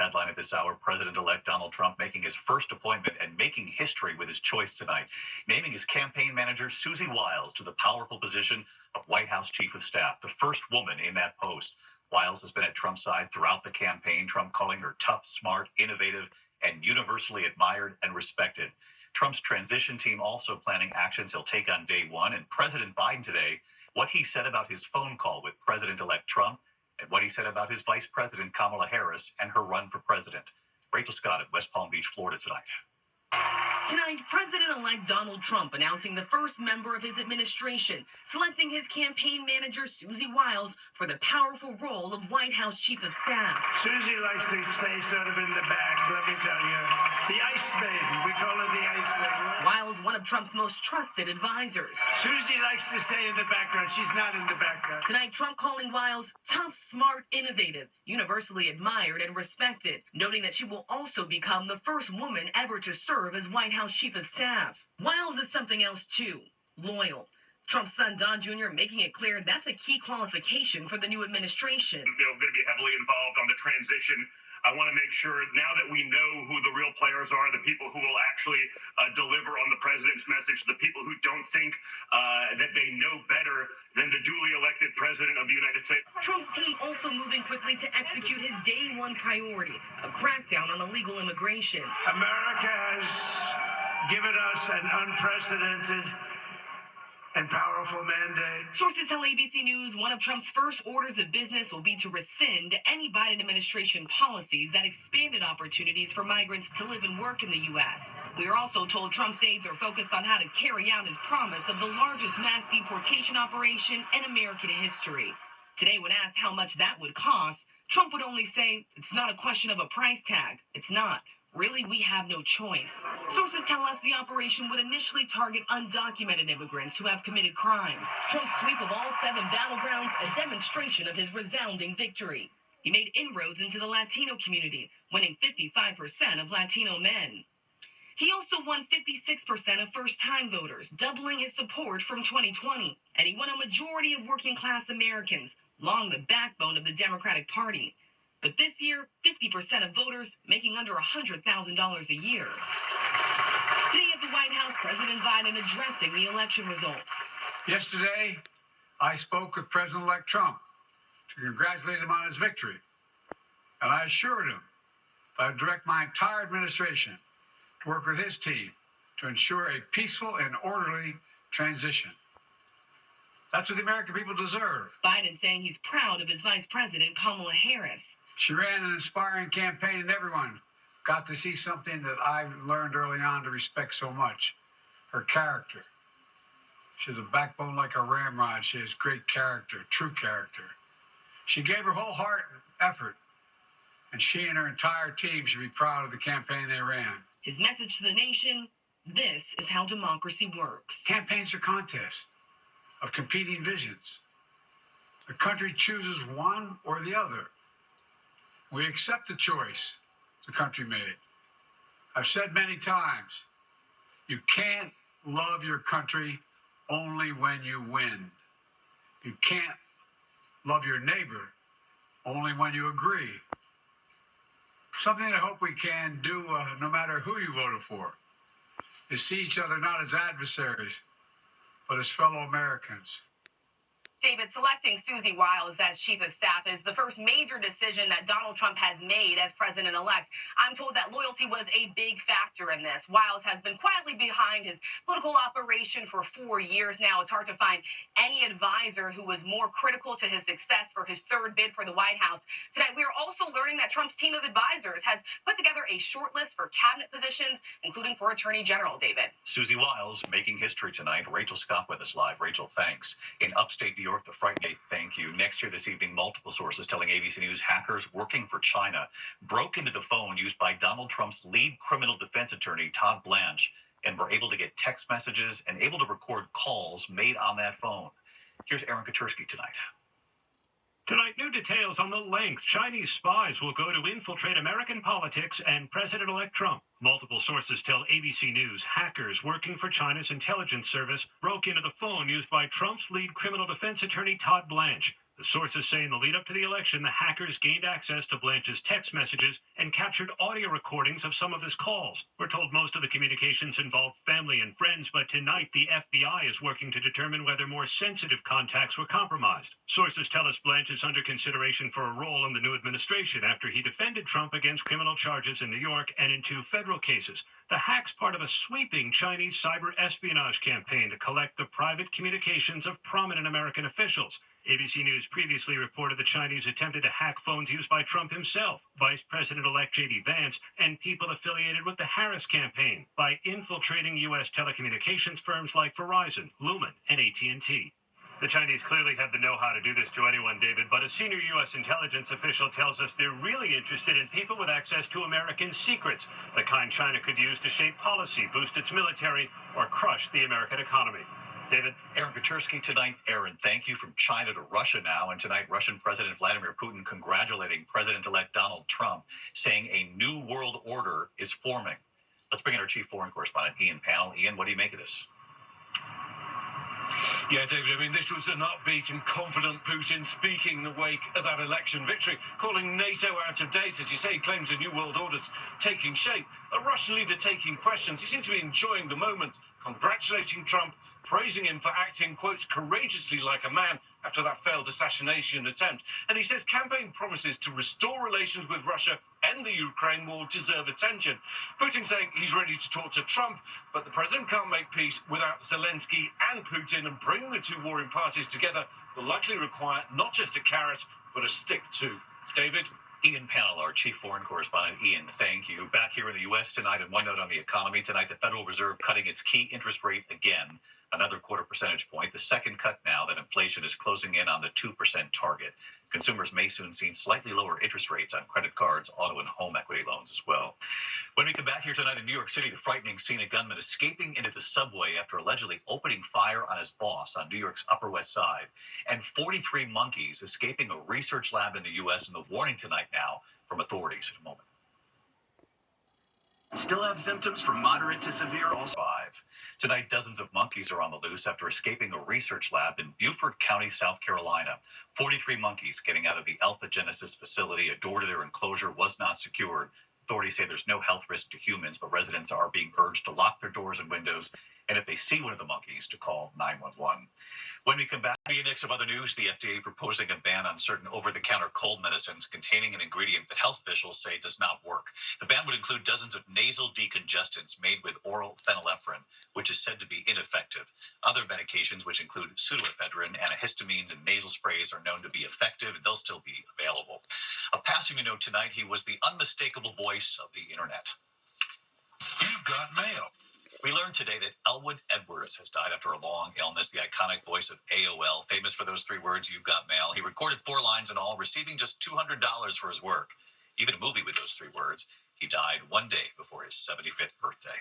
headline at this hour. President-elect Donald Trump making his first appointment and making history with his choice tonight, naming his campaign manager, Susie Wiles, to the powerful position of White House Chief of Staff, the first woman in that post. Wiles has been at Trump's side throughout the campaign, Trump calling her tough, smart, innovative, and universally admired and respected. Trump's transition team also planning actions he'll take on day one. And President Biden today, what he said about his phone call with President-elect Trump and what he said about his Vice President Kamala Harris and her run for president. Rachel Scott at West Palm Beach, Florida tonight. Tonight, President-elect Donald Trump announcing the first member of his administration, selecting his campaign manager, Susie Wiles, for the powerful role of White House Chief of Staff. Susie likes to stay sort of in the back, let me tell you. The ice maiden, we call her the ice maiden. Wiles, one of Trump's most trusted advisors. Susie likes to stay in the background. She's not in the background. Tonight, Trump calling Wiles tough, smart, innovative, universally admired and respected, noting that she will also become the first woman ever to serve as White House Chief of Staff. Wiles is something else too, loyal. Trump's son, Don Jr., making it clear that's a key qualification for the new administration. Going to be heavily involved on the transition. I want to make sure now that we know who the real players are, the people who will actually deliver on the president's message, the people who don't think that they know better than the duly elected president of the United States. Trump's team also moving quickly to execute his day one priority, a crackdown on illegal immigration. America has given us an unprecedented and powerful mandate. Sources tell ABC News one of Trump's first orders of business will be to rescind any Biden administration policies that expanded opportunities for migrants to live and work in the U.S. We are also told Trump's aides are focused on how to carry out his promise of the largest mass deportation operation in American history. Today, when asked how much that would cost, Trump would only say, it's not a question of a price tag. It's not. Really, we have no choice. Sources tell us the operation would initially target undocumented immigrants who have committed crimes. Trump's sweep of all 7 battlegrounds, a demonstration of his resounding victory. He made inroads into the Latino community, winning 55% of Latino men. He also won 56% of first-time voters, doubling his support from 2020. And he won a majority of working-class Americans, long the backbone of the Democratic Party. But this year, 50% of voters making under $100,000 a year. Today at the White House, President Biden addressing the election results. Yesterday, I spoke with President-elect Trump to congratulate him on his victory. And I assured him that I would direct my entire administration to work with his team to ensure a peaceful and orderly transition. That's what the American people deserve. Biden saying he's proud of his Vice President, Kamala Harris. She ran an inspiring campaign, and everyone got to see something that I learned early on to respect so much, her character. She has a backbone like a ramrod. She has great character, true character. She gave her whole heart and effort, and she and her entire team should be proud of the campaign they ran. His message to the nation, this is how democracy works. Campaigns are contests of competing visions. The country chooses one or the other. We accept the choice the country made. I've said many times, you can't love your country only when you win. You can't love your neighbor only when you agree. Something I hope we can do, no matter who you voted for, is see each other not as adversaries, but as fellow Americans. David, selecting Susie Wiles as Chief of Staff is the first major decision that Donald Trump has made as president-elect. I'm told that loyalty was a big factor in this. Wiles has been quietly behind his political operation for 4 years now. It's hard to find any advisor who was more critical to his success for his third bid for the White House. Tonight, we are also learning that Trump's team of advisors has put together a short list for cabinet positions, including for Attorney General, David. Susie Wiles making history tonight. Rachel Scott with us live. Rachel, thanks. In upstate New York, the Friday, thank you. Next year this evening, multiple sources telling ABC News hackers working for China broke into the phone used by Donald Trump's lead criminal defense attorney, Todd Blanche, and were able to get text messages and able to record calls made on that phone. Here's Aaron Katersky tonight. Tonight, new details on the lengths Chinese spies will go to infiltrate American politics and President-elect Trump. Multiple sources tell ABC News hackers working for China's intelligence service broke into the phone used by Trump's lead criminal defense attorney, Todd Blanche. The sources say in the lead up to the election, the hackers gained access to Blanche's text messages and captured audio recordings of some of his calls. We're told most of the communications involved family and friends, but tonight the FBI is working to determine whether more sensitive contacts were compromised. Sources tell us Blanche is under consideration for a role in the new administration after he defended Trump against criminal charges in New York and in 2 federal cases. The hack's part of a sweeping Chinese cyber espionage campaign to collect the private communications of prominent American officials. ABC News previously reported the Chinese attempted to hack phones used by Trump himself, Vice President-elect J.D. Vance, and people affiliated with the Harris campaign by infiltrating U.S. telecommunications firms like Verizon, Lumen, and AT&T. The Chinese clearly have the know-how to do this to anyone, David, but a senior U.S. intelligence official tells us they're really interested in people with access to American secrets, the kind China could use to shape policy, boost its military, or crush the American economy. David? Aaron Katersky tonight. Aaron, thank you. From China to Russia now. And tonight, Russian President Vladimir Putin congratulating President-elect Donald Trump, saying a new world order is forming. Let's bring in our chief foreign correspondent, Ian Pannell. Ian, what do you make of this? Yeah, David, I mean, this was an upbeat and confident Putin speaking in the wake of that election victory, calling NATO out of date. As you say, he claims a new world order's taking shape. A Russian leader taking questions. He seems to be enjoying the moment, congratulating Trump, praising him for acting, quotes, courageously like a man after that failed assassination attempt. And he says campaign promises to restore relations with Russia and the Ukraine war deserve attention. Putin saying he's ready to talk to Trump, but the president can't make peace without Zelensky and Putin, and bringing the 2 warring parties together will likely require not just a carrot, but a stick too. David? Ian Pannell, our chief foreign correspondent. Ian, thank you. Back here in the U.S. tonight, and one note on the economy. Tonight, the Federal Reserve cutting its key interest rate again, another 1/4 percentage point. The second cut now that inflation is closing in on the 2% target. Consumers may soon see slightly lower interest rates on credit cards, auto, and home equity loans as well. When we come back here tonight in New York City, the frightening scene: a gunman escaping into the subway after allegedly opening fire on his boss on New York's Upper West Side. And 43 monkeys escaping a research lab in the U.S. and the warning tonight now from authorities. In a moment. Still have symptoms from moderate to severe ulcer. Tonight, dozens of monkeys are on the loose after escaping a research lab in Beaufort County, South Carolina. 43 monkeys getting out of the Alpha Genesis facility. A door to their enclosure was not secured. Authorities say there's no health risk to humans, but residents are being urged to lock their doors and windows, and if they see one of the monkeys, to call 911. When we come back, the index of other news, the FDA proposing a ban on certain over-the-counter cold medicines containing an ingredient that health officials say does not work. The ban would include dozens of nasal decongestants made with oral phenylephrine, which is said to be ineffective. Other medications, which include pseudoephedrine, antihistamines, and nasal sprays, are known to be effective. They'll still be available. A passing note tonight: he was the unmistakable voice of the internet. You've got mail. We learned today that Elwood Edwards has died after a long illness, the iconic voice of AOL, famous for those 3 words, "You've got mail." He recorded 4 lines in all, receiving just $200 for his work. Even a movie with those 3 words. He died one day before his 75th birthday.